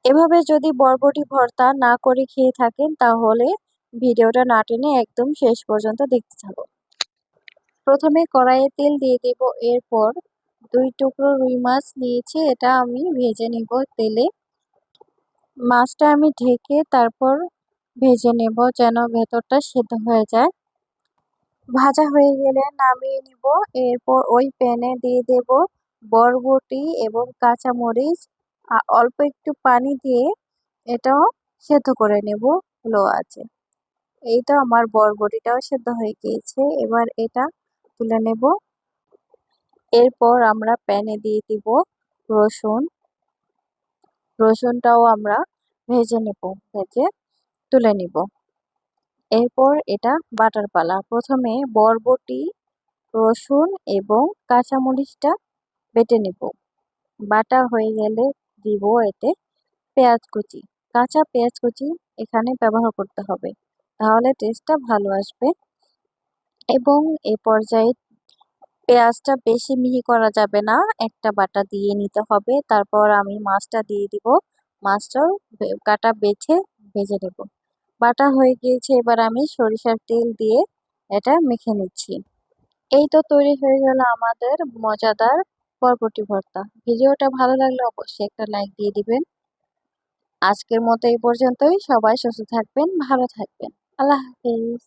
এভাবে যদি বরবটি ভর্তা না করে খেয়ে থাকেন তাহলে ভিডিওটা না টেনে একদম শেষ পর্যন্ত দেখতে থাকুন। প্রথমে কড়াইয়ে তেল দিয়ে দেব, এরপর 2 টুকরো রুই মাছ নিয়েছি, এটা আমি ভেজে নিব তেলে। মাছটা আমি ঢেকে তারপর ভেজে নেব যেন ভেতরটা সেদ্ধ হয়ে যায়। ভাজা হয়ে গেলে নামিয়ে নিব। এরপর ওই প্যানে দিয়ে দেব বরবটি এবং কাঁচামরিচ, অল্প একটু পানি দিয়ে এটাও সেদ্ধ করে নেব লো আছে। এই তো আমার বরবটিটাও সেদ্ধ হয়ে গিয়েছে, এবার এটা তুলে নেব। এরপর আমরা প্যানে দিয়ে দিব রসুন। রসুনটাও আমরা ভেজে নেব, ভেজে তুলে নিব। এরপর এটা বাটার পালা। প্রথমে বরবটি, রসুন এবং কাঁচামরিচটা বেটে নিব। বাটা হয়ে গেলে দিব এতে পেঁয়াজ কুচি। কাঁচা পেঁয়াজ কুচি এখানে ব্যবহার করতে হবে, তাহলে টেস্টটা ভালো আসবে। এবং এ পর্যায়ে পেঁয়াজটা বেশি মিহি করা যাবে না, একটা বাটা দিয়ে নিতে হবে। তারপর আমি মাছটা দিয়ে দিব, মাছটাও কাটা বেছে ভেজে নেব। বাটা হয়ে গিয়েছে, এবার আমি সরিষার তেল দিয়ে এটা মেখে নিচ্ছি। এই তো তৈরি হয়ে গেল আমাদের মজাদার বরবটি ভর্তা। ভিডিওটা ভালো লাগলে অবশ্যই একটা লাইক দিয়ে দিবেন। আজকের মতো এই পর্যন্তই। সবাই সুস্থ থাকবেন, ভালো থাকবেন। আল্লাহ হাফেজ।